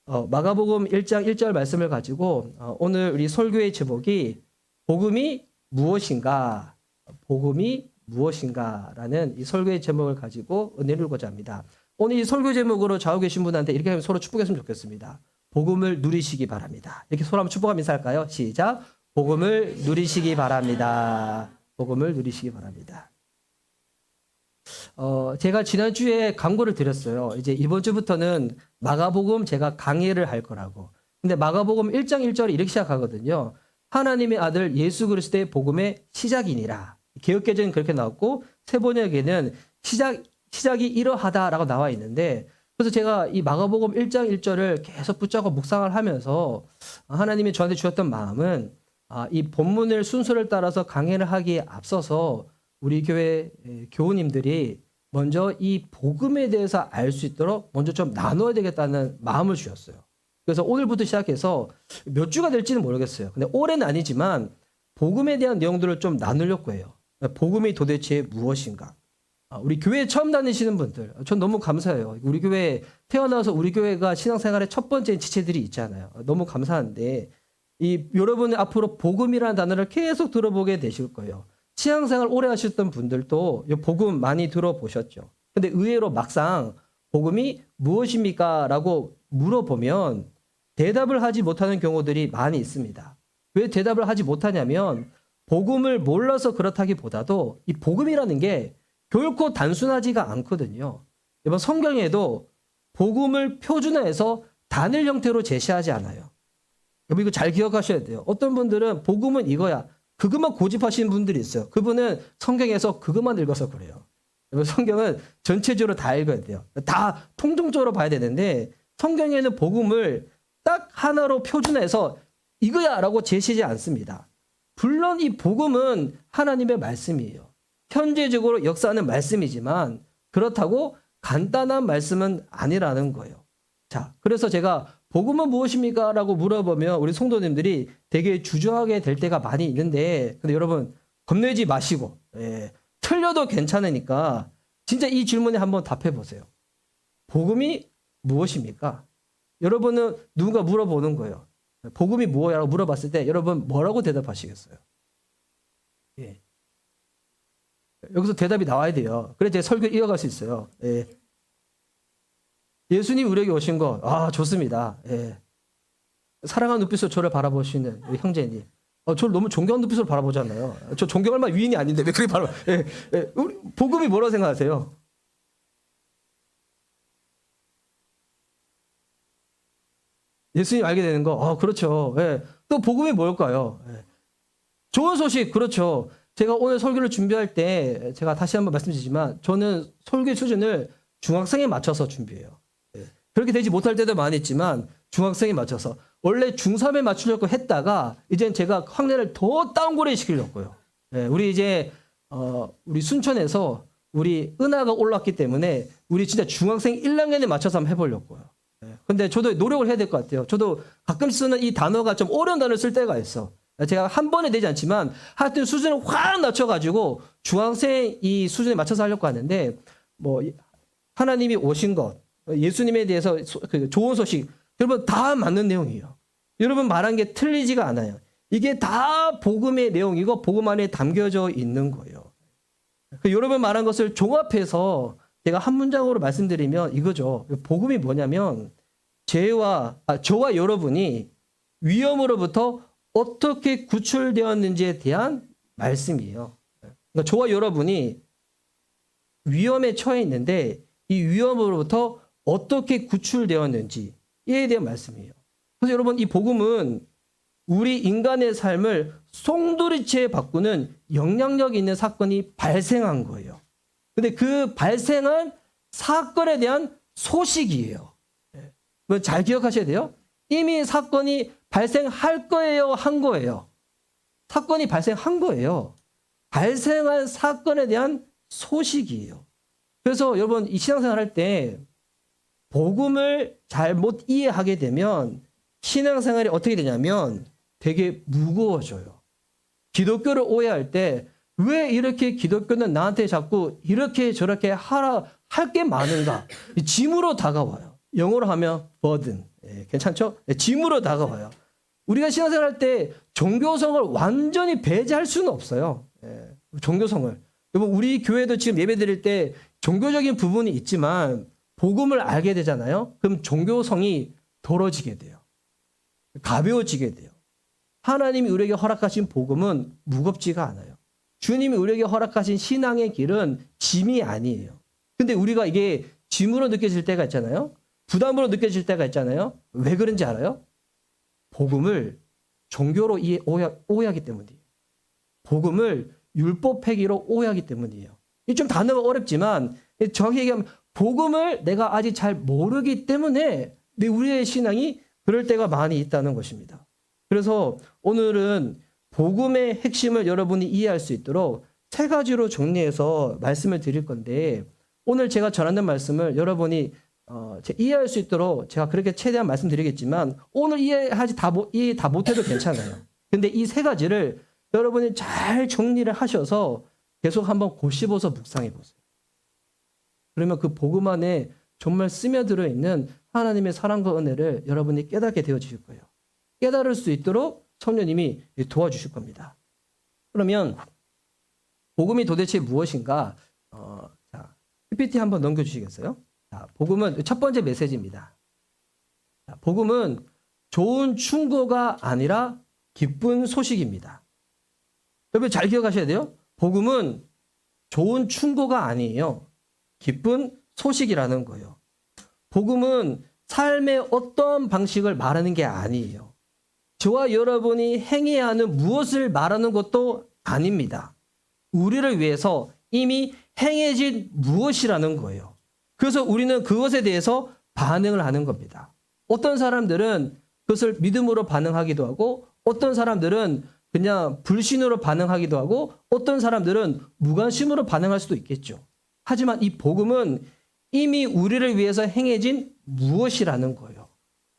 마가복음 1장 1절 말씀을 가지고 오늘 우리 설교의 제목이 복음이 무엇인가? 복음이 무엇인가라는 이 설교의 제목을 가지고 은혜를 보고자 합니다. 오늘 이 설교 제목으로 좌우 계신 분한테 이렇게 하면 서로 축복했으면 좋겠습니다. 복음을 누리시기 바랍니다. 이렇게 서로 한번 축복하면서 할까요? 시작. 복음을 누리시기 바랍니다. 복음을 누리시기 바랍니다. 제가 지난주에 광고를 드렸어요. 이제 이번 주부터는 마가복음 제가 강의를 할 거라고. 근데 마가복음 1장 1절이 이렇게 시작하거든요. 하나님의 아들 예수 그리스도의 복음의 시작이니라. 개역개정은 그렇게 나왔고 세번역에는 시작이 이러하다라고 나와 있는데, 그래서 제가 이 마가복음 1장 1절을 계속 붙잡고 묵상을 하면서 하나님이 저한테 주셨던 마음은 이 본문을 순서를 따라서 강의를 하기에 앞서서 우리 교회 교우님들이 먼저 이 복음에 대해서 알 수 있도록 먼저 좀 나눠야 되겠다는 마음을 주셨어요. 그래서 오늘부터 시작해서 몇 주가 될지는 모르겠어요. 근데 올해는 아니지만 복음에 대한 내용들을 좀 나누려고 해요. 복음이 도대체 무엇인가? 우리 교회에 처음 다니시는 분들, 전 너무 감사해요. 우리 교회 태어나서 우리 교회가 신앙생활의 첫 번째 지체들이 있잖아요. 너무 감사한데 여러분 앞으로 복음이라는 단어를 계속 들어보게 되실 거예요. 신앙생활 오래 하셨던 분들도 복음 많이 들어보셨죠. 근데 의외로 막상 복음이 무엇입니까? 라고 물어보면 대답을 하지 못하는 경우들이 많이 있습니다. 왜 대답을 하지 못하냐면 복음을 몰라서 그렇다기보다도 이 복음이라는 게 결코 단순하지가 않거든요. 이번 성경에도 복음을 표준화해서 단일 형태로 제시하지 않아요. 여러분 이거 잘 기억하셔야 돼요. 어떤 분들은 복음은 이거야, 그것만 고집하시는 분들이 있어요. 그분은 성경에서 그것만 읽어서 그래요. 여러분 성경은 전체적으로 다 읽어야 돼요. 다 통종적으로 봐야 되는데 성경에는 복음을 딱 하나로 표준화해서 이거야 라고 제시하지 않습니다. 물론 이 복음은 하나님의 말씀이에요. 현재적으로 역사하는 말씀이지만 그렇다고 간단한 말씀은 아니라는 거예요. 자, 그래서 제가 복음은 무엇입니까? 라고 물어보면 우리 성도님들이 되게 주저하게 될 때가 많이 있는데, 근데 여러분 겁내지 마시고 틀려도 괜찮으니까 진짜 이 질문에 한번 답해 보세요. 복음이 무엇입니까? 여러분은 누군가 물어보는 거예요. 복음이 뭐야라고 물어봤을 때 여러분 뭐라고 대답하시겠어요? 예. 여기서 대답이 나와야 돼요. 그래 제 설교 이어갈 수 있어요. 예. 예수님 우리에게 오신 거, 좋습니다. 예. 사랑하는 눈빛으로 저를 바라보시는 우리 형제님. 저를 너무 존경하는 눈빛으로 바라보잖아요. 저 존경할 만한 위인이 아닌데 왜 그렇게 바라봐? 예. 예. 우리 복음이 뭐라고 생각하세요? 예수님 알게 되는 거, 그렇죠. 예. 또 복음이 뭘까요? 예. 좋은 소식, 그렇죠. 제가 오늘 설교를 준비할 때 제가 다시 한번 말씀드리지만 저는 설교 수준을 중학생에 맞춰서 준비해요. 예. 그렇게 되지 못할 때도 많이 있지만 중학생에 맞춰서 원래 중3에 맞추려고 했다가 이제는 제가 학년을 더 다운그레이드 시키려고요. 예. 우리 이제 우리 순천에서 우리 은하가 올랐기 때문에 우리 진짜 중학생 1학년에 맞춰서 한번 해보려고요. 근데 저도 노력을 해야 될 것 같아요. 저도 가끔 쓰는 이 단어가 좀 어려운 단어를 쓸 때가 있어. 제가 한 번에 되지 않지만 하여튼 수준을 확 낮춰가지고 중학생 이 수준에 맞춰서 하려고 하는데, 뭐 하나님이 오신 것, 예수님에 대해서 좋은 소식, 여러분 다 맞는 내용이에요. 여러분 말한 게 틀리지가 않아요. 이게 다 복음의 내용이고 복음 안에 담겨져 있는 거예요. 여러분 말한 것을 종합해서 제가 한 문장으로 말씀드리면 이거죠. 복음이 뭐냐면 저와 여러분이 위험으로부터 어떻게 구출되었는지에 대한 말씀이에요. 그러니까 저와 여러분이 위험에 처해 있는데 이 위험으로부터 어떻게 구출되었는지에 대한 말씀이에요. 그래서 여러분 이 복음은 우리 인간의 삶을 송두리째 바꾸는 영향력 있는 사건이 발생한 거예요. 근데 그 발생한 사건에 대한 소식이에요. 잘 기억하셔야 돼요. 이미 사건이 발생할 거예요, 한 거예요? 사건이 발생한 거예요. 발생한 사건에 대한 소식이에요. 그래서 여러분 이 신앙생활 할 때 복음을 잘못 이해하게 되면 신앙생활이 어떻게 되냐면 되게 무거워져요. 기독교를 오해할 때 왜 이렇게 기독교는 나한테 자꾸 이렇게 저렇게 하라 할 게 많은가? 짐으로 다가와요. 영어로 하면 burden. 예, 괜찮죠? 예, 짐으로 다가와요. 우리가 신앙생활 할 때 종교성을 완전히 배제할 수는 없어요. 예, 종교성을. 여러분 우리 교회도 지금 예배 드릴 때 종교적인 부분이 있지만 복음을 알게 되잖아요. 그럼 종교성이 덜어지게 돼요. 가벼워지게 돼요. 하나님이 우리에게 허락하신 복음은 무겁지가 않아요. 주님이 우리에게 허락하신 신앙의 길은 짐이 아니에요. 근데 우리가 이게 짐으로 느껴질 때가 있잖아요. 부담으로 느껴질 때가 있잖아요. 왜 그런지 알아요? 복음을 종교로 오해하기 때문이에요. 복음을 율법 폐기로 오해하기 때문이에요. 이 좀 단어가 어렵지만 정확히 얘기하면 복음을 내가 아직 잘 모르기 때문에 우리의 신앙이 그럴 때가 많이 있다는 것입니다. 그래서 오늘은 복음의 핵심을 여러분이 이해할 수 있도록 세 가지로 정리해서 말씀을 드릴 건데 오늘 제가 전하는 말씀을 여러분이 이해할 수 있도록 제가 그렇게 최대한 말씀드리겠지만 오늘 이해 다 못해도 괜찮아요. 근데 이 세 가지를 여러분이 잘 정리를 하셔서 계속 한번 곱씹어서 묵상해 보세요. 그러면 그 복음 안에 정말 스며들어 있는 하나님의 사랑과 은혜를 여러분이 깨닫게 되어지실 거예요. 깨달을 수 있도록 성령님이 도와주실 겁니다. 그러면 복음이 도대체 무엇인가? 자, PPT 한번 넘겨주시겠어요? 자, 복음은 첫 번째 메시지입니다. 자, 복음은 좋은 충고가 아니라 기쁜 소식입니다. 여러분 잘 기억하셔야 돼요. 복음은 좋은 충고가 아니에요. 기쁜 소식이라는 거예요. 복음은 삶의 어떤 방식을 말하는 게 아니에요. 저와 여러분이 행해야 하는 무엇을 말하는 것도 아닙니다. 우리를 위해서 이미 행해진 무엇이라는 거예요. 그래서 우리는 그것에 대해서 반응을 하는 겁니다. 어떤 사람들은 그것을 믿음으로 반응하기도 하고 어떤 사람들은 그냥 불신으로 반응하기도 하고 어떤 사람들은 무관심으로 반응할 수도 있겠죠. 하지만 이 복음은 이미 우리를 위해서 행해진 무엇이라는 거예요.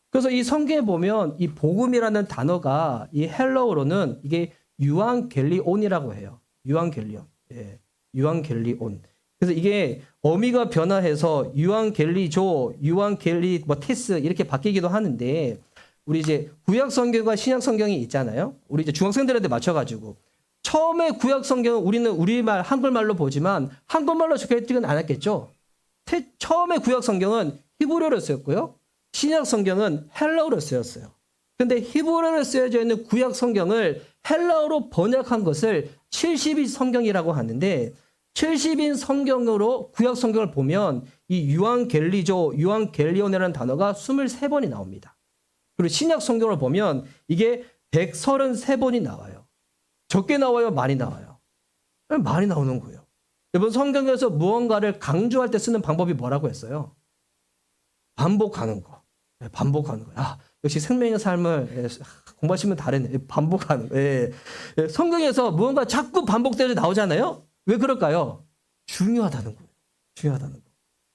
그래서 이 성경에 보면 이 복음이라는 단어가 이 헬라어로는 이게 유앙겔리온이라고 해요. 유앙겔리온. 예. 유앙겔리온. 그래서 이게 어미가 변화해서 유앙겔리조, 유앙겔리 테스 이렇게 바뀌기도 하는데 우리 이제 구약 성경과 신약 성경이 있잖아요. 우리 이제 중학생들한테 맞춰가지고 처음에 구약 성경은 우리는 우리말 한글말로 보지만 한글말로 적혀있지는 않았겠죠. 처음에 구약 성경은 히브리어로 쓰였고요. 신약 성경은 헬라어로 쓰였어요. 근데 히브리어로 쓰여져 있는 구약 성경을 헬라어로 번역한 것을 70인 성경이라고 하는데 70인 성경으로 구약 성경을 보면 이 유앙겔리조, 유앙겔리온이라는 단어가 23번이 나옵니다. 그리고 신약 성경을 보면 이게 133번이 나와요. 적게 나와요? 많이 나와요? 많이 나오는 거예요. 여러분 성경에서 무언가를 강조할 때 쓰는 방법이 뭐라고 했어요? 반복하는 거. 반복하는 거. 아, 역시 생명의 삶을 공부하시면 다르네. 반복하는 거. 예. 성경에서 무언가 자꾸 반복돼서 나오잖아요. 왜 그럴까요? 중요하다는 거예요. 중요하다는 거.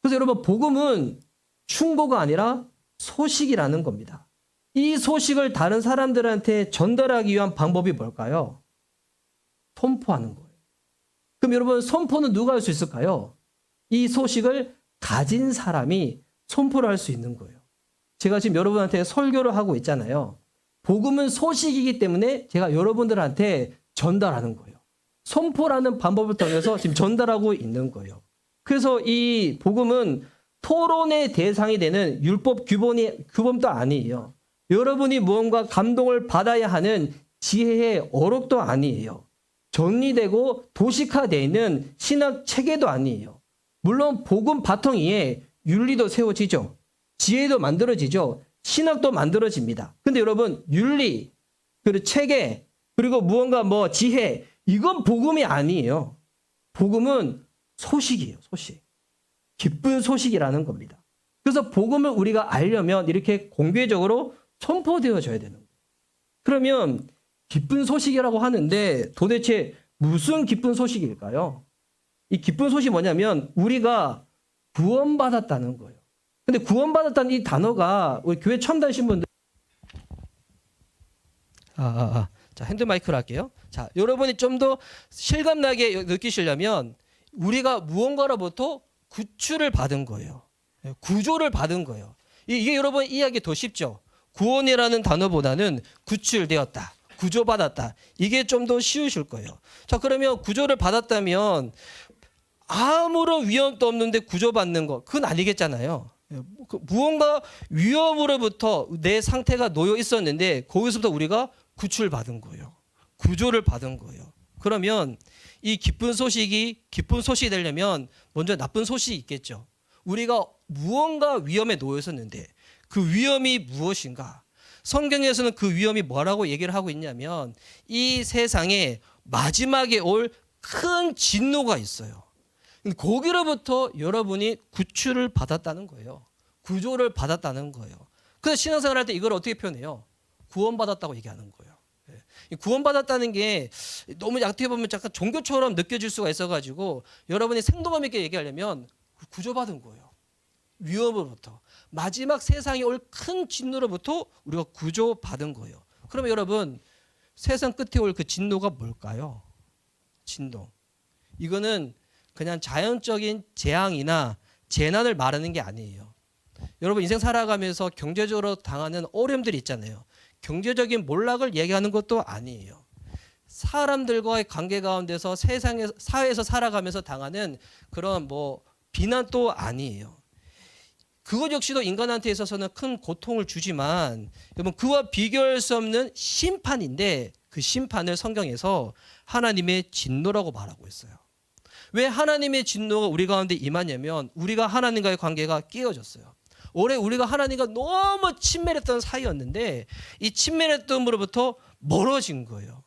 그래서 여러분 복음은 충고가 아니라 소식이라는 겁니다. 이 소식을 다른 사람들한테 전달하기 위한 방법이 뭘까요? 선포하는 거예요. 그럼 여러분 선포는 누가 할 수 있을까요? 이 소식을 가진 사람이 선포를 할 수 있는 거예요. 제가 지금 여러분한테 설교를 하고 있잖아요. 복음은 소식이기 때문에 제가 여러분들한테 전달하는 거예요. 선포라는 방법을 통해서 지금 전달하고 있는 거예요. 그래서 이 복음은 토론의 대상이 되는 율법 규범도 아니에요. 여러분이 무언가 감동을 받아야 하는 지혜의 어록도 아니에요. 정리되고 도식화되어 있는 신학 체계도 아니에요. 물론 복음 바탕 위에 윤리도 세워지죠. 지혜도 만들어지죠. 신학도 만들어집니다. 근데 여러분 윤리, 그리고 체계, 그리고 무언가 지혜 이건 복음이 아니에요. 복음은 소식이에요. 소식. 기쁜 소식이라는 겁니다. 그래서 복음을 우리가 알려면 이렇게 공개적으로 선포되어져야 되는 거예요. 그러면 기쁜 소식이라고 하는데 도대체 무슨 기쁜 소식일까요? 이 기쁜 소식이 뭐냐면 우리가 구원받았다는 거예요. 근데 구원받았다는 이 단어가 우리 교회 처음 다니신 분들 자, 핸드마이크로 할게요. 자, 여러분이 좀 더 실감나게 느끼시려면 우리가 무언가로부터 구출을 받은 거예요. 구조를 받은 거예요. 이게 여러분 이해하기 더 쉽죠. 구원이라는 단어보다는 구출되었다, 구조받았다. 이게 좀 더 쉬우실 거예요. 자, 그러면 구조를 받았다면 아무런 위험도 없는데 구조받는 거, 그건 아니겠잖아요. 무언가 위험으로부터 내 상태가 놓여 있었는데 거기서부터 우리가 구출받은 거예요. 구조를 받은 거예요. 그러면 이 기쁜 소식이 되려면 먼저 나쁜 소식이 있겠죠. 우리가 무언가 위험에 놓여 있었는데 그 위험이 무엇인가? 성경에서는 그 위험이 뭐라고 얘기를 하고 있냐면 이 세상에 마지막에 올 큰 진노가 있어요. 거기로부터 여러분이 구출을 받았다는 거예요. 구조를 받았다는 거예요. 그래서 신앙생활 할 때 이걸 어떻게 표현해요? 구원받았다고 얘기하는 거예요. 구원받았다는 게 너무 어떻게 보면 약간 종교처럼 느껴질 수가 있어가지고 여러분이 생동감 있게 얘기하려면 구조받은 거예요. 위험으로부터. 마지막 세상에 올 큰 진노로부터 우리가 구조받은 거예요. 그러면 여러분 세상 끝에 올 그 진노가 뭘까요? 진노. 이거는 그냥 자연적인 재앙이나 재난을 말하는 게 아니에요. 여러분 인생 살아가면서 경제적으로 당하는 어려움들이 있잖아요. 경제적인 몰락을 얘기하는 것도 아니에요. 사람들과의 관계 가운데서 사회에서 살아가면서 당하는 그런 비난도 아니에요. 그것 역시도 인간한테 있어서는 큰 고통을 주지만 여러분 그와 비교할 수 없는 심판인데 그 심판을 성경에서 하나님의 진노라고 말하고 있어요. 왜 하나님의 진노가 우리 가운데 임하냐면 우리가 하나님과의 관계가 깨어졌어요. 올해 우리가 하나님과 너무 친밀했던 사이였는데 이 친밀했던으로부터 멀어진 거예요.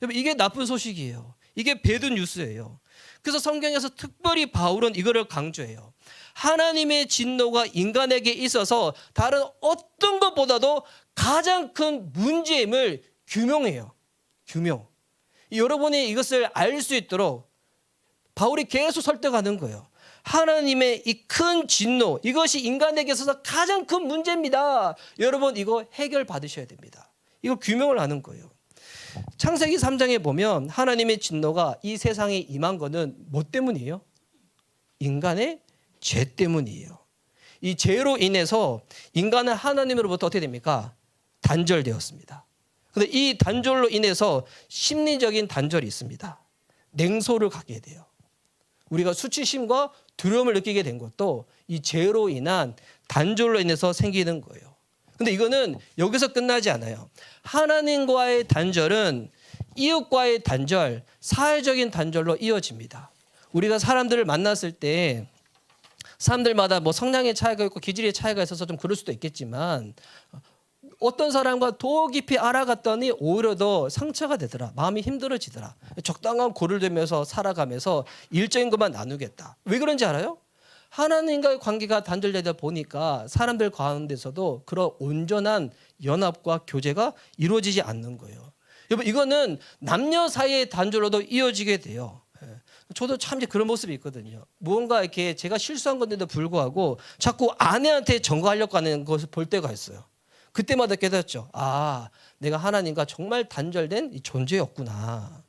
여러분 이게 나쁜 소식이에요. 이게 배드 뉴스예요. 그래서 성경에서 특별히 바울은 이거를 강조해요. 하나님의 진노가 인간에게 있어서 다른 어떤 것보다도 가장 큰 문제임을 규명해요. 규명. 여러분이 이것을 알 수 있도록 바울이 계속 설득하는 거예요. 하나님의 이 큰 진노, 이것이 인간에게 있어서 가장 큰 문제입니다. 여러분 이거 해결 받으셔야 됩니다. 이거 규명을 하는 거예요. 창세기 3장에 보면 하나님의 진노가 이 세상에 임한 거는 뭐 때문이에요? 인간의 죄 때문이에요. 이 죄로 인해서 인간은 하나님으로부터 어떻게 됩니까? 단절되었습니다. 그런데 이 단절로 인해서 심리적인 단절이 있습니다. 냉소를 갖게 돼요. 우리가 수치심과 두려움을 느끼게 된 것도 이 죄로 인한 단절로 인해서 생기는 거예요. 근데 이거는 여기서 끝나지 않아요. 하나님과의 단절은 이웃과의 단절, 사회적인 단절로 이어집니다. 우리가 사람들을 만났을 때 사람들마다 성향의 차이가 있고 기질의 차이가 있어서 좀 그럴 수도 있겠지만 어떤 사람과 더 깊이 알아갔더니 오히려 더 상처가 되더라. 마음이 힘들어지더라. 적당한 고를 들면서 살아가면서 일적인 것만 나누겠다. 왜 그런지 알아요? 하나님과의 관계가 단절되다 보니까 사람들 가운데서도 그런 온전한 연합과 교제가 이루어지지 않는 거예요. 여러분 이거는 남녀 사이의 단절로도 이어지게 돼요. 저도 참 이제 그런 모습이 있거든요. 무언가 이렇게 제가 실수한 건데도 불구하고 자꾸 아내한테 전가하려고 하는 것을 볼 때가 있어요. 그때마다 깨닫죠. 아, 내가 하나님과 정말 단절된 이 존재였구나.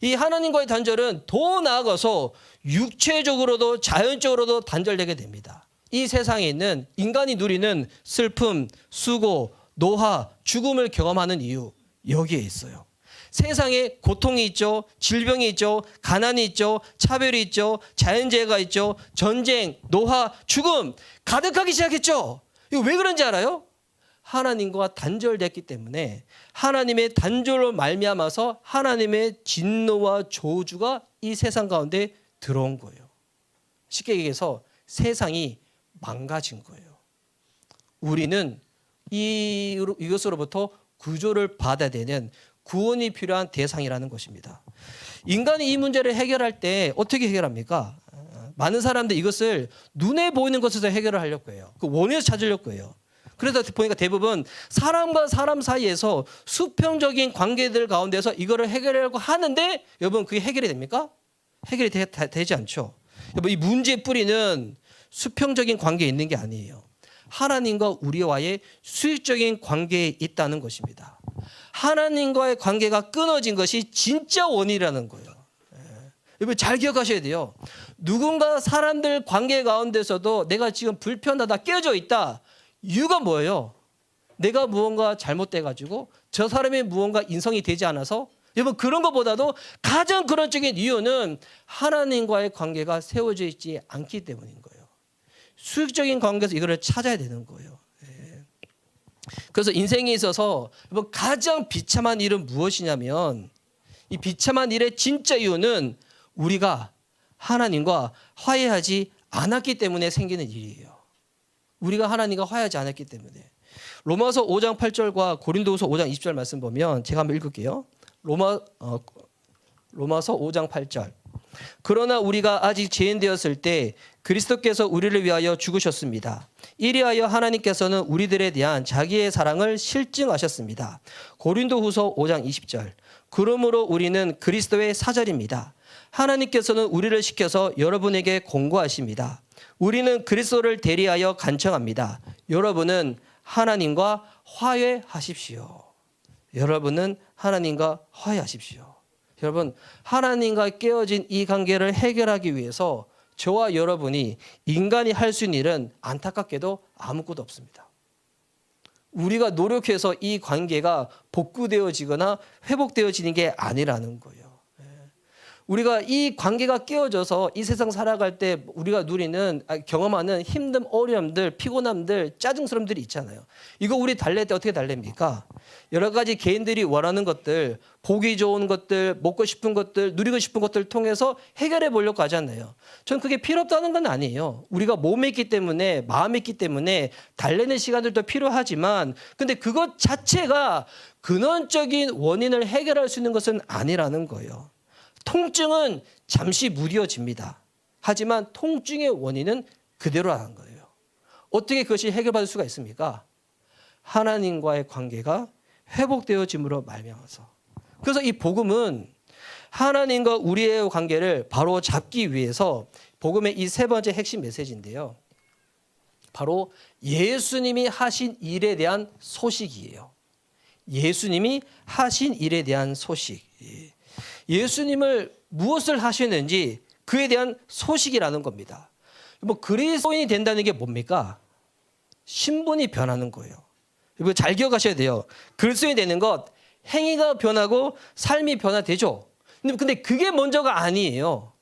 이 하나님과의 단절은 더 나아가서 육체적으로도 자연적으로도 단절되게 됩니다. 이 세상에 있는 인간이 누리는 슬픔, 수고, 노화, 죽음을 경험하는 이유 여기에 있어요. 세상에 고통이 있죠. 질병이 있죠. 가난이 있죠. 차별이 있죠. 자연재해가 있죠. 전쟁, 노화, 죽음 가득하기 시작했죠. 이거 왜 그런지 알아요? 하나님과 단절됐기 때문에 하나님의 단절로 말미암아서 하나님의 진노와 저주가 이 세상 가운데 들어온 거예요. 쉽게 얘기해서 세상이 망가진 거예요. 우리는 이것으로부터 구조를 받아야 되는 구원이 필요한 대상이라는 것입니다. 인간이 이 문제를 해결할 때 어떻게 해결합니까? 많은 사람들이 이것을 눈에 보이는 것에서 해결을 하려고 해요. 그 원인을 찾으려고 해요. 그래서 보니까 대부분 사람과 사람 사이에서 수평적인 관계들 가운데서 이거를 해결하려고 하는데 여러분 그게 해결이 됩니까? 해결이 되지 않죠. 여러분 이 문제의 뿌리는 수평적인 관계에 있는 게 아니에요. 하나님과 우리와의 수직적인 관계에 있다는 것입니다. 하나님과의 관계가 끊어진 것이 진짜 원인이라는 거예요. 여러분 잘 기억하셔야 돼요. 누군가 사람들 관계 가운데서도 내가 지금 불편하다, 깨져 있다. 이유가 뭐예요? 내가 무언가 잘못돼가지고 저 사람이 무언가 인성이 되지 않아서, 여러분 그런 것보다도 가장 근원적인 이유는 하나님과의 관계가 세워져 있지 않기 때문인 거예요. 수직적인 관계에서 이거를 찾아야 되는 거예요. 그래서 인생에 있어서 여러분 가장 비참한 일은 무엇이냐면, 이 비참한 일의 진짜 이유는 우리가 하나님과 화해하지 않았기 때문에 생기는 일이에요. 우리가 하나님과 화해하지 않았기 때문에. 로마서 5장 8절과 고린도후서 5장 20절 말씀 보면 제가 한번 읽을게요. 로마서 5장 8절. 그러나 우리가 아직 죄인 되었을 때 그리스도께서 우리를 위하여 죽으셨습니다. 이리하여 하나님께서는 우리들에 대한 자기의 사랑을 실증하셨습니다. 고린도후서 5장 20절. 그러므로 우리는 그리스도의 사절입니다. 하나님께서는 우리를 시켜서 여러분에게 공고하십니다. 우리는 그리스도를 대리하여 간청합니다. 여러분은 하나님과 화해하십시오. 여러분은 하나님과 화해하십시오. 여러분, 하나님과 깨어진 이 관계를 해결하기 위해서 저와 여러분이 인간이 할 수 있는 일은 안타깝게도 아무것도 없습니다. 우리가 노력해서 이 관계가 복구되어지거나 회복되어지는 게 아니라는 거예요. 우리가 이 관계가 깨어져서 이 세상 살아갈 때 우리가 경험하는 힘듦, 어려움들, 피곤함들, 짜증스러움들이 있잖아요. 이거 우리 달랠 때 어떻게 달랩니까? 여러 가지 개인들이 원하는 것들, 보기 좋은 것들, 먹고 싶은 것들, 누리고 싶은 것들을 통해서 해결해 보려고 하잖아요. 전 그게 필요 없다는 건 아니에요. 우리가 몸이 있기 때문에, 마음이 있기 때문에 달래는 시간들도 필요하지만, 근데 그것 자체가 근원적인 원인을 해결할 수 있는 것은 아니라는 거예요. 통증은 잠시 무뎌집니다. 하지만 통증의 원인은 그대로라는 거예요. 어떻게 그것이 해결받을 수가 있습니까? 하나님과의 관계가 회복되어짐으로 말미암아서. 그래서 이 복음은 하나님과 우리의 관계를 바로 잡기 위해서 복음의 이 세 번째 핵심 메시지인데요. 바로 예수님이 하신 일에 대한 소식이에요. 예수님이 하신 일에 대한 소식. 예수님을 무엇을 하시는지 그에 대한 소식이라는 겁니다. 뭐 그리스도인이 된다는 게 뭡니까? 신분이 변하는 거예요. 이거 잘 기억하셔야 돼요. 그리스도인이 되는 것, 행위가 변하고 삶이 변화되죠. 근데 그게 먼저가 아니에요.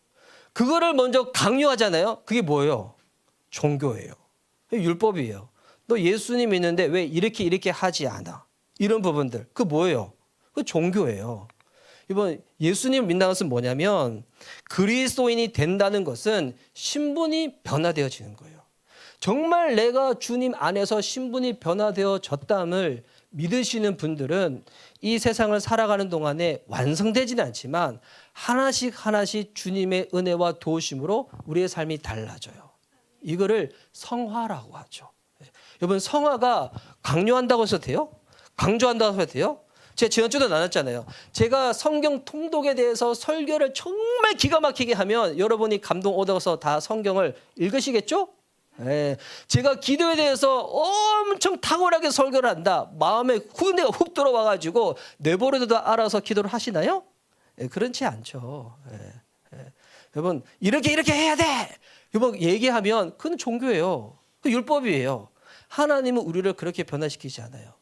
그거를 먼저 강요하잖아요. 그게 뭐예요? 종교예요. 율법이에요. 너 예수님 믿는데 왜 이렇게 하지 않아? 이런 부분들. 그 뭐예요? 그 종교예요. 이번 예수님 믿는다는 것은 뭐냐면 그리스도인이 된다는 것은 신분이 변화되어지는 거예요. 정말 내가 주님 안에서 신분이 변화되어졌다함을 믿으시는 분들은 이 세상을 살아가는 동안에 완성되지는 않지만 하나씩 주님의 은혜와 도우심으로 우리의 삶이 달라져요. 이거를 성화라고 하죠. 여러분, 성화가 강요한다고 해서 돼요? 강조한다고 해서 돼요? 제가 지난주도 나눴잖아요. 제가 성경 통독에 대해서 설교를 정말 기가 막히게 하면 여러분이 감동 얻어서 다 성경을 읽으시겠죠? 네. 제가 기도에 대해서 엄청 탁월하게 설교를 한다. 마음에 은혜가 훅 들어와가지고 내버려둬도 알아서 기도를 하시나요? 네, 그렇지 않죠. 네. 네. 여러분, 이렇게 해야 돼! 여러분, 얘기하면 그건 종교예요. 그 율법이에요. 하나님은 우리를 그렇게 변화시키지 않아요.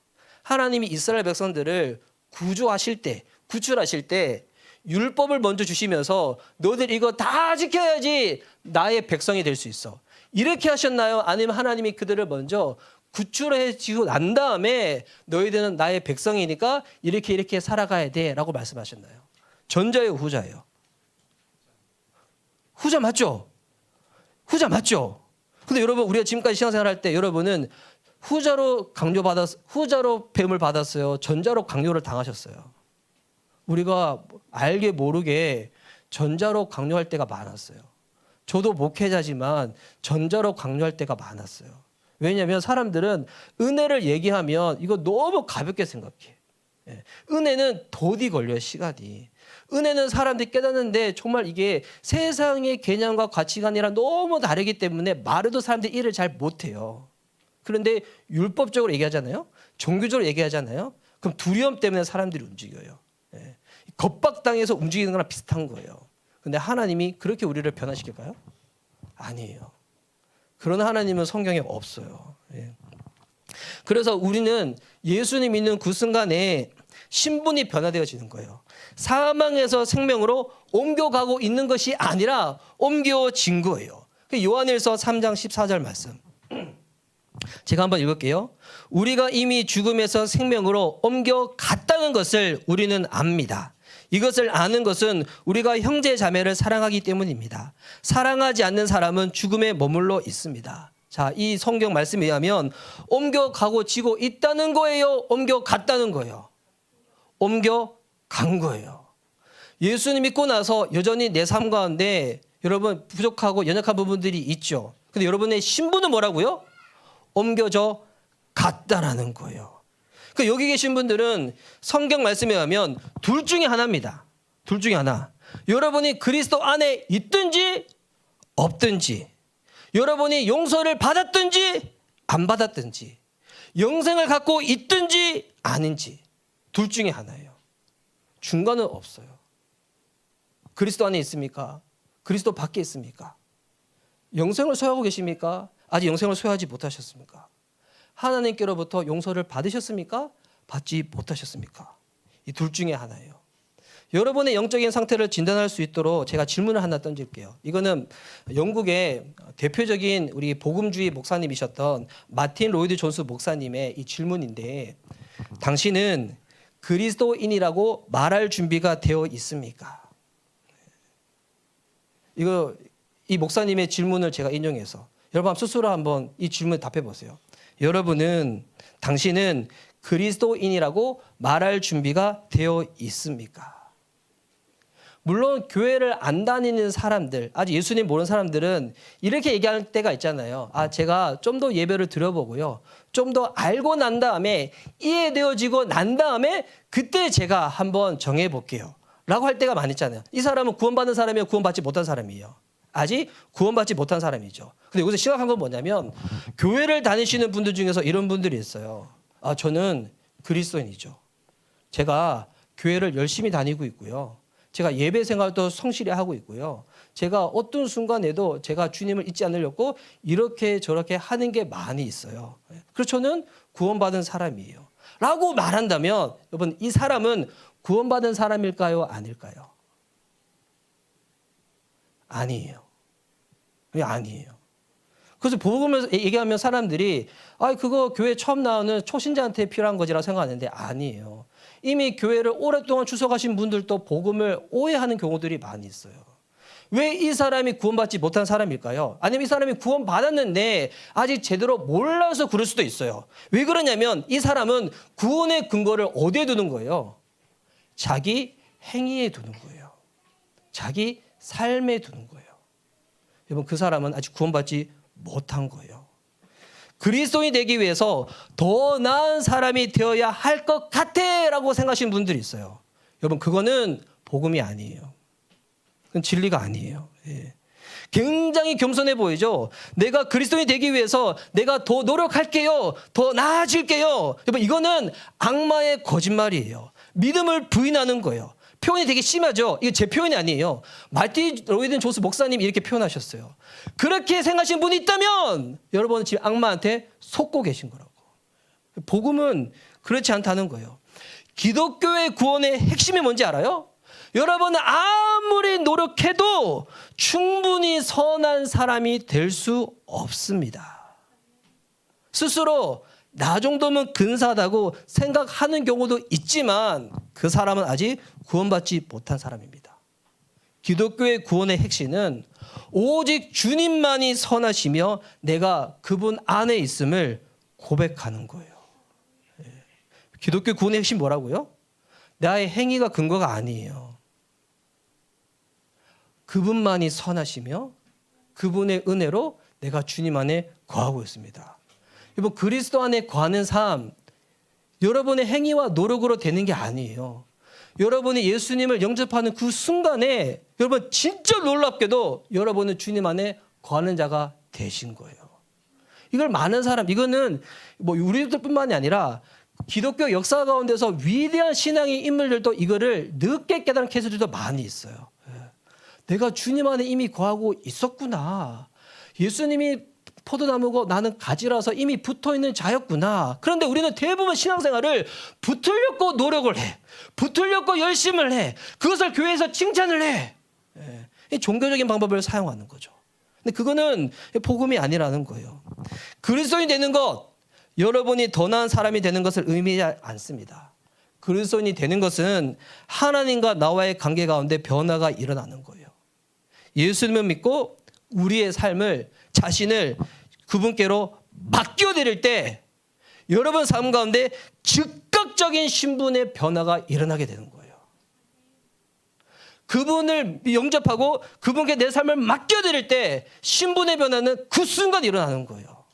하나님이 이스라엘 백성들을 구출하실 때 율법을 먼저 주시면서 너들 이거 다 지켜야지 나의 백성이 될 수 있어. 이렇게 하셨나요? 아니면 하나님이 그들을 먼저 구출해 주고 난 다음에 너희들은 나의 백성이니까 이렇게 살아가야 돼 라고 말씀하셨나요? 전자예요, 후자예요? 후자 맞죠? 후자 맞죠? 근데 여러분, 우리가 지금까지 신앙생활 할 때 여러분은 후자로 배움을 받았어요? 전자로 강요를 당하셨어요? 우리가 알게 모르게 전자로 강요할 때가 많았어요. 저도 목회자지만 전자로 강요할 때가 많았어요. 왜냐하면 사람들은 은혜를 얘기하면 이거 너무 가볍게 생각해. 은혜는 도디 걸려요, 시간이. 은혜는 사람들이 깨닫는데 정말 이게 세상의 개념과 가치관이랑 너무 다르기 때문에 말해도 사람들이 이해를 잘 못해요. 그런데 율법적으로 얘기하잖아요. 종교적으로 얘기하잖아요. 그럼 두려움 때문에 사람들이 움직여요. 겁박당해서 움직이는 거랑 비슷한 거예요. 그런데 하나님이 그렇게 우리를 변화시킬까요? 아니에요. 그런 하나님은 성경에 없어요. 그래서 우리는 예수님 믿는 그 순간에 신분이 변화되어지는 거예요. 사망에서 생명으로 옮겨가고 있는 것이 아니라 옮겨진 거예요. 요한일서 3장 14절 말씀. 제가 한번 읽을게요. 우리가 이미 죽음에서 생명으로 옮겨갔다는 것을 우리는 압니다. 이것을 아는 것은 우리가 형제 자매를 사랑하기 때문입니다. 사랑하지 않는 사람은 죽음에 머물러 있습니다. 자, 이 성경 말씀에 의하면 옮겨가고 지고 있다는 거예요? 옮겨갔다는 거예요? 옮겨간 거예요. 예수님 믿고 나서 여전히 내 삶 가운데 여러분 부족하고 연약한 부분들이 있죠. 근데 여러분의 신분은 뭐라고요? 옮겨져 갔다라는 거예요. 그러니까 여기 계신 분들은 성경 말씀에 의하면 둘 중에 하나입니다. 둘 중에 하나. 여러분이 그리스도 안에 있든지 없든지, 여러분이 용서를 받았든지 안 받았든지, 영생을 갖고 있든지 아닌지, 둘 중에 하나예요. 중간은 없어요. 그리스도 안에 있습니까? 그리스도 밖에 있습니까? 영생을 소유하고 계십니까? 아직 영생을 소유하지 못하셨습니까? 하나님께로부터 용서를 받으셨습니까? 받지 못하셨습니까? 이 둘 중에 하나예요. 여러분의 영적인 상태를 진단할 수 있도록 제가 질문을 하나 던질게요. 이거는 영국의 대표적인 우리 복음주의 목사님이셨던 마틴 로이드 존스 목사님의 이 질문인데, 당신은 그리스도인이라고 말할 준비가 되어 있습니까? 이 목사님의 질문을 제가 인용해서 여러분 스스로 한번 이 질문에 답해 보세요. 당신은 그리스도인이라고 말할 준비가 되어 있습니까? 물론 교회를 안 다니는 사람들, 아직 예수님 모르는 사람들은 이렇게 얘기할 때가 있잖아요. 제가 좀 더 예배를 드려보고요, 좀 더 알고 난 다음에 이해되어지고 난 다음에 그때 제가 한번 정해볼게요 라고 할 때가 많이 있잖아요. 이 사람은 구원받은 사람이에요, 구원받지 못한 사람이에요? 아직 구원받지 못한 사람이죠. 근데 여기서 심각한 건 뭐냐면, 교회를 다니시는 분들 중에서 이런 분들이 있어요. 저는 그리스도인이죠. 제가 교회를 열심히 다니고 있고요, 제가 예배 생활도 성실히 하고 있고요, 제가 어떤 순간에도 제가 주님을 잊지 않으려고 이렇게 저렇게 하는 게 많이 있어요. 그래서 저는 구원받은 사람이에요 라고 말한다면, 여러분 이 사람은 구원받은 사람일까요? 아닐까요? 아니에요. 아니에요. 그래서 복음을 얘기하면 사람들이 그거 교회 처음 나오는 초신자한테 필요한 거지라고 생각하는데 아니에요. 이미 교회를 오랫동안 출석하신 분들도 복음을 오해하는 경우들이 많이 있어요. 왜 이 사람이 구원받지 못한 사람일까요? 아니면 이 사람이 구원받았는데 아직 제대로 몰라서 그럴 수도 있어요. 왜 그러냐면 이 사람은 구원의 근거를 어디에 두는 거예요? 자기 행위에 두는 거예요. 자기 삶에 두는 거예요. 여러분 그 사람은 아직 구원받지 못한 거예요. 그리스도인이 되기 위해서 더 나은 사람이 되어야 할 것 같아 라고 생각하시는 분들이 있어요. 여러분 그거는 복음이 아니에요. 그건 진리가 아니에요. 굉장히 겸손해 보이죠. 내가 그리스도인이 되기 위해서 내가 더 노력할게요, 더 나아질게요. 여러분 이거는 악마의 거짓말이에요. 믿음을 부인하는 거예요. 표현이 되게 심하죠. 이게 제 표현이 아니에요. 마틴 로이드 존스 목사님이 이렇게 표현하셨어요. 그렇게 생각하시는 분이 있다면 여러분은 지금 악마한테 속고 계신 거라고. 복음은 그렇지 않다는 거예요. 기독교의 구원의 핵심이 뭔지 알아요? 여러분은 아무리 노력해도 충분히 선한 사람이 될 수 없습니다. 스스로 나 정도면 근사하다고 생각하는 경우도 있지만 그 사람은 아직 구원받지 못한 사람입니다. 기독교의 구원의 핵심은 오직 주님만이 선하시며 내가 그분 안에 있음을 고백하는 거예요. 기독교 구원의 핵심 뭐라고요? 나의 행위가 근거가 아니에요. 그분만이 선하시며 그분의 은혜로 내가 주님 안에 거하고 있습니다. 여러분 그리스도 안에 거하는 삶, 여러분의 행위와 노력으로 되는 게 아니에요. 여러분이 예수님을 영접하는 그 순간에 여러분 진짜 놀랍게도 여러분은 주님 안에 거하는 자가 되신 거예요. 이걸 많은 사람, 이거는 뭐 우리들뿐만이 아니라 기독교 역사 가운데서 위대한 신앙의 인물들도 이거를 늦게 깨달은 케이스들도 많이 있어요. 내가 주님 안에 이미 거하고 있었구나. 예수님이 포도나무고 나는 가지라서 이미 붙어있는 자였구나. 그런데 우리는 대부분 신앙생활을 붙으려고 노력을 해. 붙으려고 열심을 해. 그것을 교회에서 칭찬을 해. 이 종교적인 방법을 사용하는 거죠. 근데 그거는 복음이 아니라는 거예요. 그리스도인이 되는 것, 여러분이 더 나은 사람이 되는 것을 의미하지 않습니다. 그리스도인이 되는 것은 하나님과 나와의 관계 가운데 변화가 일어나는 거예요. 예수님을 믿고 우리의 삶을, 자신을 그분께로 맡겨드릴 때 여러분 삶 가운데 즉각적인 신분의 변화가 일어나게 되는 거예요. 그분을 영접하고 그분께 내 삶을 맡겨드릴 때 신분의 변화는 그 순간 일어나는 거예요.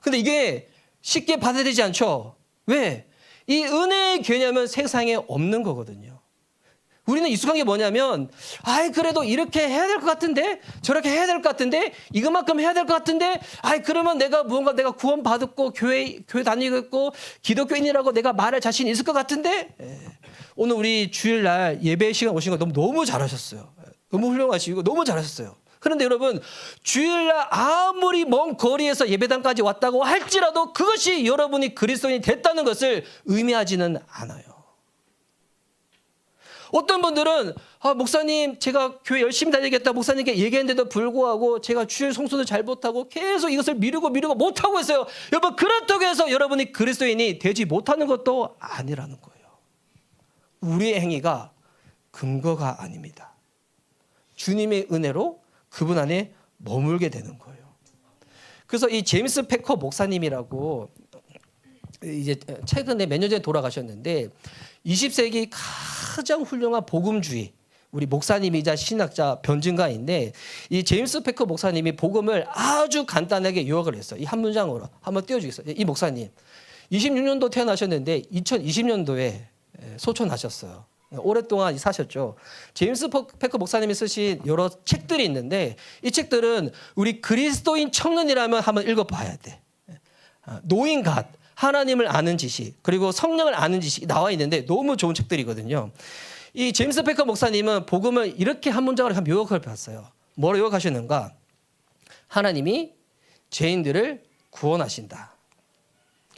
근데 이게 쉽게 받아들이지 않죠? 왜? 이 은혜의 개념은 세상에 없는 거거든요. 우리는 익숙한 게 뭐냐면, 그래도 이렇게 해야 될 것 같은데, 저렇게 해야 될 것 같은데, 이것만큼 해야 될 것 같은데, 그러면 내가 구원받았고, 교회 다니고, 기독교인이라고 내가 말할 자신이 있을 것 같은데, 오늘 우리 주일날 예배 시간 오신 거 너무 잘하셨어요. 너무 훌륭하시고, 너무 잘하셨어요. 그런데 여러분, 주일날 아무리 먼 거리에서 예배당까지 왔다고 할지라도 그것이 여러분이 그리스도인이 됐다는 것을 의미하지는 않아요. 어떤 분들은 목사님 제가 교회 열심히 다니겠다 목사님께 얘기했는데도 불구하고 제가 주일 성수도 잘 못하고 계속 이것을 미루고 못하고 있어요. 여러분 그렇다고 해서 여러분이 그리스도인이 되지 못하는 것도 아니라는 거예요. 우리의 행위가 근거가 아닙니다. 주님의 은혜로 그분 안에 머물게 되는 거예요. 그래서 이 제임스 패커 목사님이라고 이제 최근에 몇 년 전에 돌아가셨는데 20세기 가장 훌륭한 복음주의 우리 목사님이자 신학자 변증가인데 이 제임스 패커 목사님이 복음을 아주 간단하게 요약을 했어요. 이 한 문장으로 한번 띄워주겠어요. 이 목사님 26년도 태어나셨는데 2020년도에 소천하셨어요. 오랫동안 사셨죠. 제임스 패커 목사님이 쓰신 여러 책들이 있는데 이 책들은 우리 그리스도인 청년이라면 한번 읽어봐야 돼. 노인갓 하나님을 아는 지식 그리고 성령을 아는 지식이 나와 있는데 너무 좋은 책들이거든요. 이 제임스 패커 목사님은 복음을 이렇게 한 문장으로 한 요약을 봤어요. 뭐로 요약하시는가? 하나님이 죄인들을 구원하신다.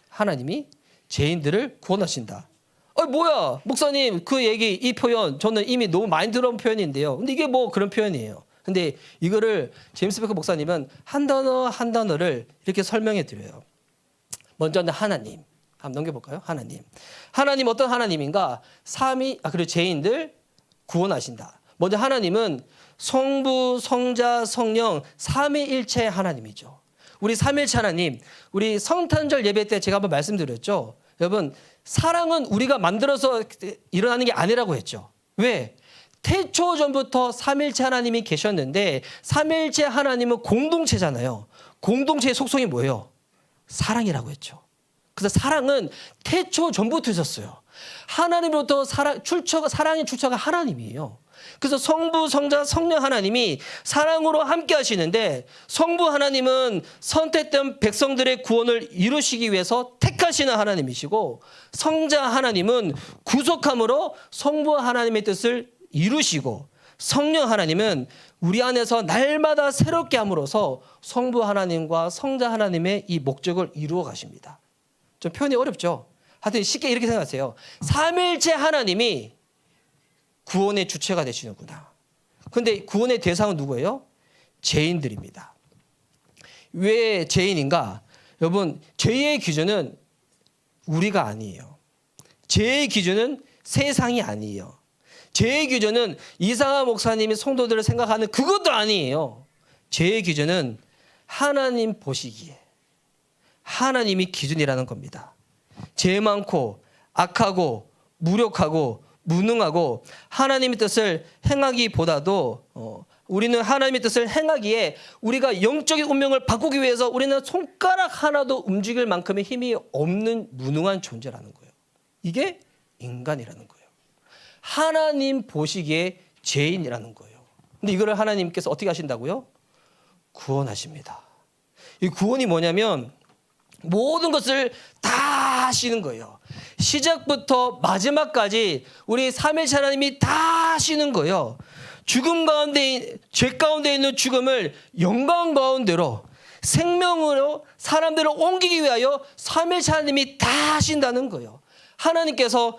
하나님이 죄인들을 구원하신다. 뭐야 목사님 그 얘기 이 표현 저는 이미 너무 많이 들어온 표현인데요. 근데 이게 뭐 그런 표현이에요. 근데 이거를 제임스 패커 목사님은 한 단어 한 단어를 이렇게 설명해 드려요. 먼저는 하나님. 한번 넘겨볼까요? 하나님 어떤 하나님인가? 그리고 죄인들 구원하신다. 먼저 하나님은 성부, 성자, 성령 삼위일체 하나님이죠. 우리 삼일체 하나님, 우리 성탄절 예배 때 제가 한번 말씀드렸죠. 여러분 사랑은 우리가 만들어서 일어나는 게 아니라고 했죠. 왜? 태초 전부터 삼일체 하나님이 계셨는데 삼일체 하나님은 공동체잖아요. 공동체의 속성이 뭐예요? 사랑이라고 했죠. 그래서 사랑은 태초 전부터 있었어요. 하나님으로부터 사랑의 출처가 하나님이에요. 그래서 성부, 성자, 성령 하나님이 사랑으로 함께 하시는데 성부 하나님은 선택된 백성들의 구원을 이루시기 위해서 택하시는 하나님이시고 성자 하나님은 구속함으로 성부 하나님의 뜻을 이루시고 성령 하나님은 우리 안에서 날마다 새롭게 함으로써 성부 하나님과 성자 하나님의 이 목적을 이루어 가십니다. 좀 표현이 어렵죠? 하여튼 쉽게 이렇게 생각하세요. 삼일체 하나님이 구원의 주체가 되시는구나. 그런데 구원의 대상은 누구예요? 죄인들입니다. 왜 죄인인가? 여러분 죄의 기준은 우리가 아니에요. 죄의 기준은 세상이 아니에요. 죄의 기준은 이상한 목사님이 성도들을 생각하는 그것도 아니에요. 죄의 기준은 하나님 보시기에 하나님이 기준이라는 겁니다. 죄 많고 악하고 무력하고 무능하고 하나님의 뜻을 행하기보다도 우리는 하나님의 뜻을 행하기에 우리가 영적인 운명을 바꾸기 위해서 우리는 손가락 하나도 움직일 만큼의 힘이 없는 무능한 존재라는 거예요. 이게 인간이라는 거예요. 하나님 보시기에 죄인이라는 거예요. 근데 이거를 하나님께서 어떻게 하신다고요? 구원하십니다. 이 구원이 뭐냐면 모든 것을 다 하시는 거예요. 시작부터 마지막까지 우리 삼일체 하나님이 다 하시는 거예요. 죽음 가운데, 죄 가운데 있는 죽음을 영광 가운데로 생명으로 사람들을 옮기기 위하여 삼위일체 하나님이 다 하신다는 거예요. 하나님께서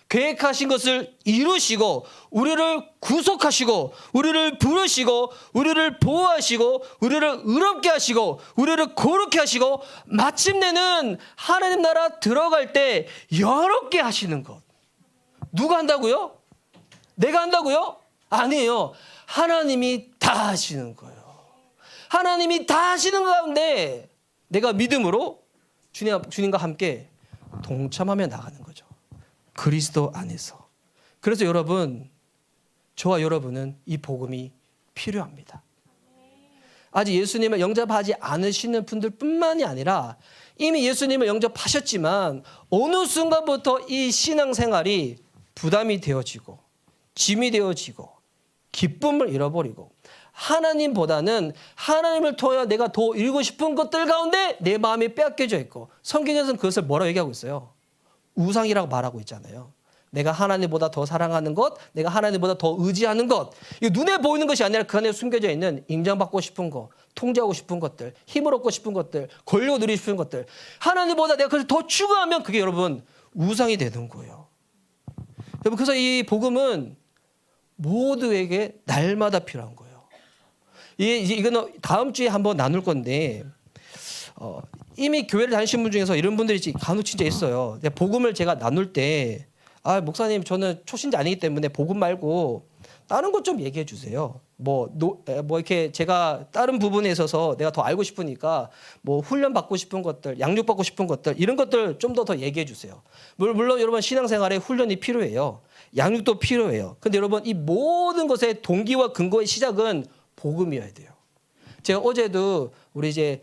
계획하신 것을 이루시고 우리를 구속하시고 우리를 부르시고 우리를 보호하시고 우리를 의롭게 하시고 우리를 거룩게 하시고 마침내는 하나님 나라 들어갈 때 여롭게 하시는 것. 누가 한다고요? 내가 한다고요? 아니에요. 하나님이 다 하시는 거예요. 하나님이 다 하시는 가운데 내가 믿음으로 주님과 함께 동참하며 나가는 거죠. 그리스도 안에서. 그래서 여러분, 저와 여러분은 이 복음이 필요합니다. 아직 예수님을 영접하지 않으시는 분들 뿐만이 아니라 이미 예수님을 영접하셨지만 어느 순간부터 이 신앙생활이 부담이 되어지고 짐이 되어지고 기쁨을 잃어버리고 하나님보다는 하나님을 통하여 내가 더 이루고 싶은 것들 가운데 내 마음이 빼앗겨져 있고 성경에서는 그것을 뭐라고 얘기하고 있어요? 우상이라고 말하고 있잖아요. 내가 하나님보다 더 사랑하는 것, 내가 하나님보다 더 의지하는 것. 이거 눈에 보이는 것이 아니라 그 안에 숨겨져 있는 인정받고 싶은 것, 통제하고 싶은 것들, 힘을 얻고 싶은 것들, 권력 누리고 싶은 것들. 하나님보다 내가 그걸 더 추구하면 그게 여러분 우상이 되는 거예요. 여러분 그래서 이 복음은 모두에게 날마다 필요한 거예요. 이거는 다음 주에 한번 나눌 건데 이미 교회를 다니신 분 중에서 이런 분들이 간혹 진짜 있어요. 복음을 제가 나눌 때 목사님 저는 초신자 아니기 때문에 복음 말고 다른 것 좀 얘기해 주세요. 뭐 이렇게 제가 다른 부분에 있어서 내가 더 알고 싶으니까 뭐 훈련 받고 싶은 것들, 양육 받고 싶은 것들 이런 것들 좀 더 얘기해 주세요. 물론 여러분 신앙생활에 훈련이 필요해요. 양육도 필요해요. 근데 여러분 이 모든 것의 동기와 근거의 시작은 복음이어야 돼요. 제가 어제도 우리 이제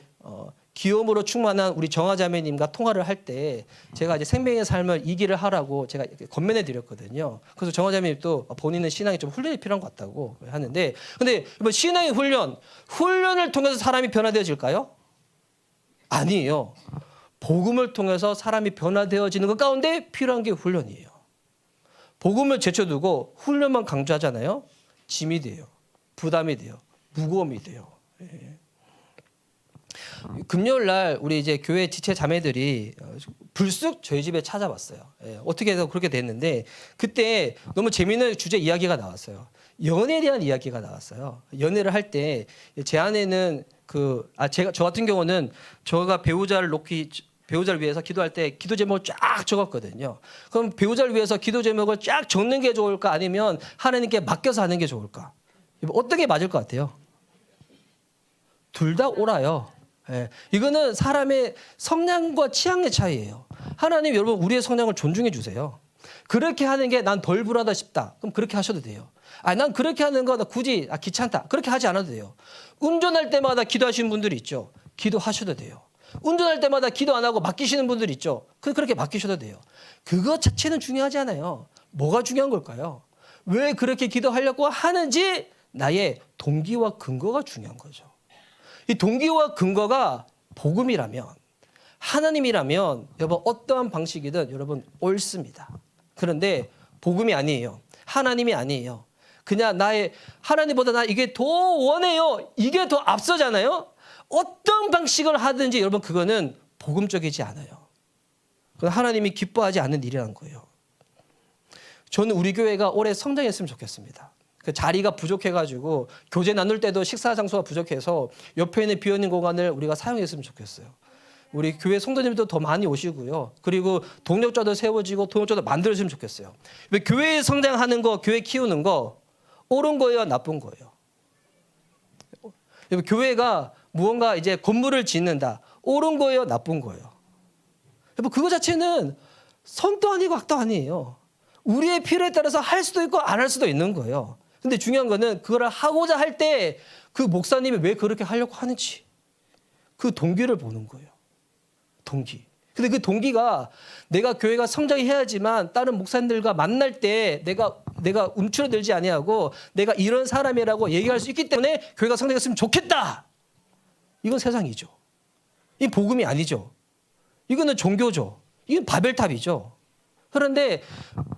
기염으로 충만한 우리 정화자매님과 통화를 할 때 제가 이제 생명의 삶을 이기를 하라고 제가 권면해 드렸거든요. 그래서 정화자매님도 본인은 신앙이 좀 훈련이 필요한 것 같다고 하는데, 근데 신앙의 훈련을 통해서 사람이 변화되어질까요? 아니에요. 복음을 통해서 사람이 변화되어지는 것 가운데 필요한 게 훈련이에요. 복음을 제쳐두고 훈련만 강조하잖아요. 짐이 돼요. 부담이 돼요. 무거움이 돼요. 금요일 날 우리 이제 교회 지체 자매들이 불쑥 저희 집에 찾아왔어요. 어떻게 해서 그렇게 됐는데 그때 너무 재미있는 주제 이야기가 나왔어요. 연애에 대한 이야기가 나왔어요. 연애를 할 때 제 안에는 저 같은 경우는 저가 배우자를 위해서 기도할 때 기도 제목을 쫙 적었거든요. 그럼 배우자를 위해서 기도 제목을 쫙 적는 게 좋을까 아니면 하나님께 맡겨서 하는 게 좋을까? 어떤 게 맞을 것 같아요? 둘 다 옳아요. 이거는 사람의 성향과 취향의 차이예요. 하나님 여러분 우리의 성향을 존중해 주세요. 그렇게 하는 게 난 덜 불하다 싶다. 그럼 그렇게 하셔도 돼요. 난 그렇게 하는 거 나 굳이 귀찮다. 그렇게 하지 않아도 돼요. 운전할 때마다 기도하시는 분들이 있죠. 기도하셔도 돼요. 운전할 때마다 기도 안 하고 맡기시는 분들이 있죠. 그렇게 맡기셔도 돼요. 그것 자체는 중요하지 않아요. 뭐가 중요한 걸까요? 왜 그렇게 기도하려고 하는지 나의 동기와 근거가 중요한 거죠. 이 동기와 근거가 복음이라면 하나님이라면 여러분 어떠한 방식이든 여러분 옳습니다. 그런데 복음이 아니에요. 하나님이 아니에요. 그냥 하나님보다 나 이게 더 원해요. 이게 더 앞서잖아요. 어떤 방식을 하든지 여러분 그거는 복음적이지 않아요. 그건 하나님이 기뻐하지 않는 일이라는 거예요. 저는 우리 교회가 올해 성장했으면 좋겠습니다. 그 자리가 부족해가지고 교제 나눌 때도 식사 장소가 부족해서 옆에 있는 비어있는 공간을 우리가 사용했으면 좋겠어요. 우리 교회 성도님들도 더 많이 오시고요. 그리고 동력자도 세워지고 동력자도 만들어지면 좋겠어요. 교회 성장하는 거, 교회 키우는 거 옳은 거예요, 나쁜 거예요? 교회가 무언가 이제 건물을 짓는다. 옳은 거예요, 나쁜 거예요? 그거 자체는 선도 아니고 악도 아니에요. 우리의 필요에 따라서 할 수도 있고 안 할 수도 있는 거예요. 근데 중요한 거는 그걸 하고자 할 때 그 목사님이 왜 그렇게 하려고 하는지 그 동기를 보는 거예요. 동기. 근데 그 동기가 내가 교회가 성장해야지만 다른 목사님들과 만날 때 내가 움츠러들지 아니하고 내가 이런 사람이라고 얘기할 수 있기 때문에 교회가 성장했으면 좋겠다. 이건 세상이죠. 이 복음이 아니죠. 이거는 종교죠. 이건 바벨탑이죠. 그런데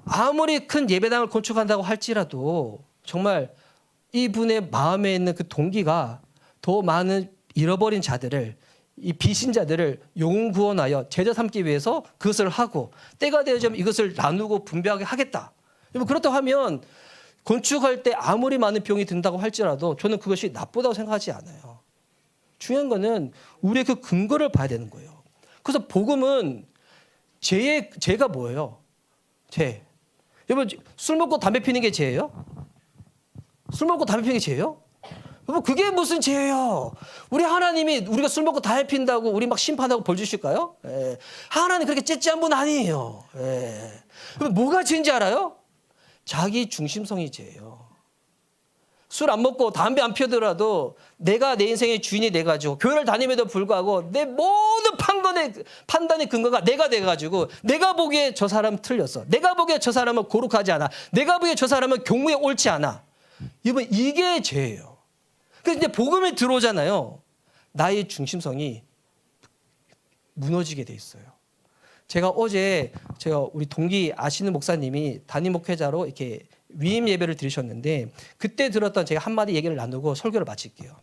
아무리 큰 예배당을 건축한다고 할지라도 정말 이분의 마음에 있는 그 동기가 더 많은 잃어버린 자들을, 이 비신자들을 영혼 구원하여 제자 삼기 위해서 그것을 하고 때가 되어지면 이것을 나누고 분배하게 하겠다. 그렇다고 하면 건축할 때 아무리 많은 비용이 든다고 할지라도 저는 그것이 나쁘다고 생각하지 않아요. 중요한 거는 우리의 그 근거를 봐야 되는 거예요. 그래서 복음은 죄가 뭐예요? 죄. 여러분, 술 먹고 담배 피는 게 죄예요? 술 먹고 담배 피는 게 죄예요? 여러분, 그게 무슨 죄예요? 우리 하나님이 우리가 술 먹고 담배 핀다고 우리 막 심판하고 벌 주실까요? 예. 하나님 그렇게 째째한 분 아니에요. 예. 여러분, 뭐가 죄인지 알아요? 자기 중심성이 죄예요. 술 안 먹고 담배 안 피우더라도 내가 내 인생의 주인이 돼가지고 교회를 다님에도 불구하고 내 모든 판단의 근거가 내가 돼가지고 내가 보기에 저 사람 틀렸어. 내가 보기에 저 사람은 거룩하지 않아. 내가 보기에 저 사람은 경무에 옳지 않아. 여러분, 이게 죄예요. 그래서 이제 복음에 들어오잖아요. 나의 중심성이 무너지게 돼 있어요. 제가 어제 우리 동기 아시는 목사님이 담임 목회자로 이렇게 위임 예배를 드리셨는데 그때 들었던 제가 한마디 얘기를 나누고 설교를 마칠게요.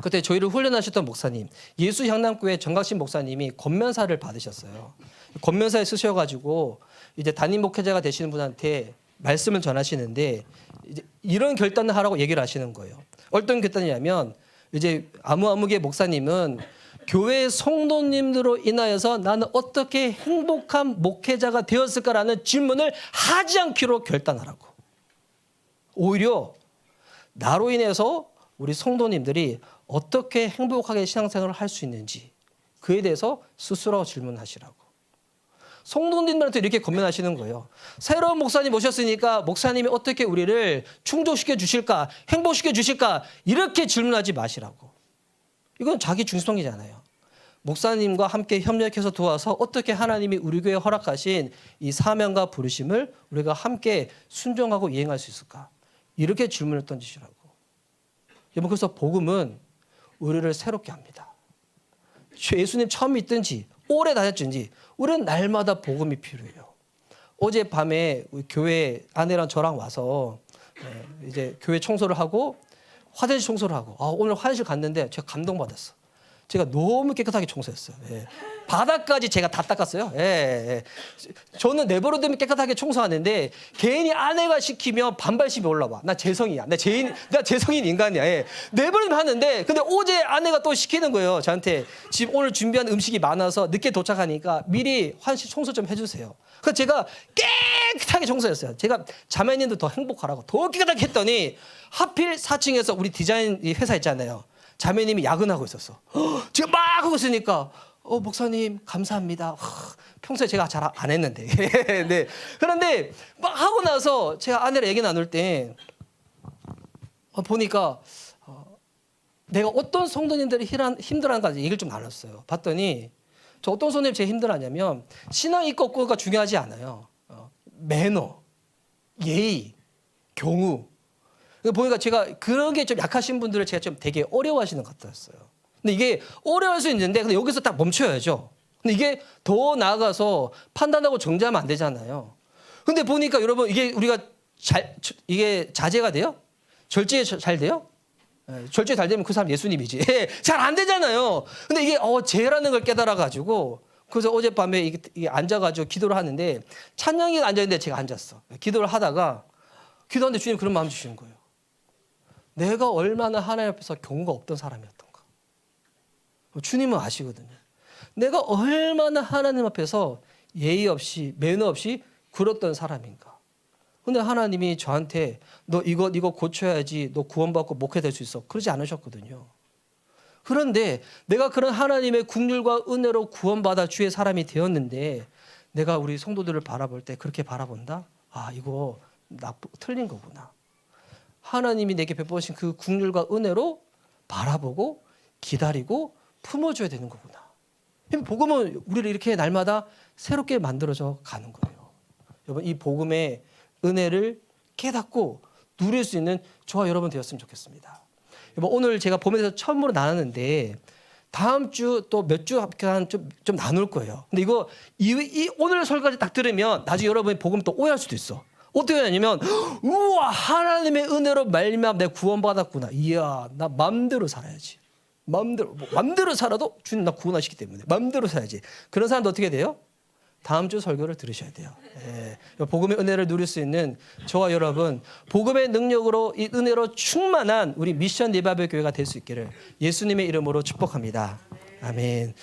그때 저희를 훈련하셨던 목사님, 예수향남교회 정각신 목사님이 권면사를 받으셨어요. 권면사에 쓰셔가지고 이제 담임 목회자가 되시는 분한테 말씀을 전하시는데 이제 이런 결단을 하라고 얘기를 하시는 거예요. 어떤 결단이냐면 이제 아무개 목사님은 교회 성도님들로 인하여서 나는 어떻게 행복한 목회자가 되었을까라는 질문을 하지 않기로 결단하라고. 오히려 나로 인해서 우리 성도님들이 어떻게 행복하게 신앙생활을 할 수 있는지 그에 대해서 스스로 질문하시라고. 성도님들한테 이렇게 권면하시는 거예요. 새로운 목사님 오셨으니까 목사님이 어떻게 우리를 충족시켜 주실까, 행복시켜 주실까 이렇게 질문하지 마시라고. 이건 자기 중심성이잖아요. 목사님과 함께 협력해서 도와서 어떻게 하나님이 우리 교회에 허락하신 이 사명과 부르심을 우리가 함께 순종하고 이행할 수 있을까? 이렇게 질문을 던지시라고. 여러분, 그래서 복음은 우리를 새롭게 합니다. 예수님 처음 믿든지 오래 다녔든지 우리는 날마다 복음이 필요해요. 어젯밤에 우리 교회 아내랑 저랑 와서 이제 교회 청소를 하고 화장실 청소를 하고 오늘 화장실 갔는데 제가 감동받았어. 제가 너무 깨끗하게 청소했어요. 예. 바닥까지 제가 다 닦았어요. 예. 저는 내버려두면 깨끗하게 청소하는데 괜히 아내가 시키면 반발심이 올라와. 나 재성이야. 나 재성인 인간이야. 예. 내버리면 하는데 근데 어제 아내가 또 시키는 거예요. 저한테 지금 오늘 준비한 음식이 많아서 늦게 도착하니까 미리 화장실 청소 좀 해주세요. 그래서 제가 깨끗하게 청소했어요. 제가 자매님도 더 행복하라고 더 깨끗하게 했더니 하필 4층에서 우리 디자인 회사 있잖아요. 자매님이 야근하고 있었어. 제가 막 하고 있으니까 목사님 감사합니다. 평소에 제가 잘 안 했는데. 네. 그런데 막 하고 나서 제가 아내랑 얘기 나눌 때 보니까 내가 어떤 성도님들이 힘들어하는가 얘기를 좀 나눴어요. 봤더니 저 어떤 성도님이 제일 힘들어하냐면 신앙 있고 없고가 중요하지 않아요. 매너, 예의, 경우. 보니까 제가 그런 게 좀 약하신 분들을 제가 좀 되게 어려워하시는 것 같았어요. 근데 이게 어려워할 수 있는데 근데 여기서 딱 멈춰야죠. 근데 이게 더 나아가서 판단하고 정죄하면 안 되잖아요. 근데 보니까 여러분 이게 우리가 이게 자제가 돼요? 절제 잘 돼요? 절제 잘 되면 그 사람 예수님이지. 잘 안 되잖아요. 근데 이게 죄라는 걸 깨달아가지고 그래서 어젯밤에 이게 앉아가지고 기도를 하는데 찬양이가 앉아있는데 제가 앉았어. 기도를 하다가 기도하는데 주님 그런 마음 주시는 거예요. 내가 얼마나 하나님 앞에서 경우가 없던 사람이었던가. 주님은 아시거든요. 내가 얼마나 하나님 앞에서 예의 없이 매너 없이 굴었던 사람인가. 근데 하나님이 저한테 너 이거 고쳐야지 너 구원받고 목회 될 수 있어. 그러지 않으셨거든요. 그런데 내가 그런 하나님의 긍휼과 은혜로 구원받아 주의 사람이 되었는데 내가 우리 성도들을 바라볼 때 그렇게 바라본다? 이거 틀린 거구나. 하나님이 내게 베푸신 그 긍휼과 은혜로 바라보고 기다리고 품어줘야 되는 거구나. 복음은 우리를 이렇게 날마다 새롭게 만들어져 가는 거예요. 여러분 이 복음의 은혜를 깨닫고 누릴 수 있는 저와 여러분 되었으면 좋겠습니다. 여러분 오늘 제가 보면서 처음으로 나눴는데 다음 주 또 몇 주 좀 나눌 거예요. 근데 이거 오늘 설교까지 딱 들으면 나중에 여러분이 복음 또 오해할 수도 있어. 어떻게 하냐면 우와 하나님의 은혜로 말미암아 내가 구원받았구나. 이야 나 마음대로 살아야지. 마음대로 살아도 주님 나 구원하시기 때문에 마음대로 살아야지. 그런 사람도 어떻게 돼요? 다음 주 설교를 들으셔야 돼요. 복음의 은혜를 누릴 수 있는 저와 여러분, 복음의 능력으로 이 은혜로 충만한 우리 미션 리바이벌 교회가 될 수 있기를 예수님의 이름으로 축복합니다. 아멘.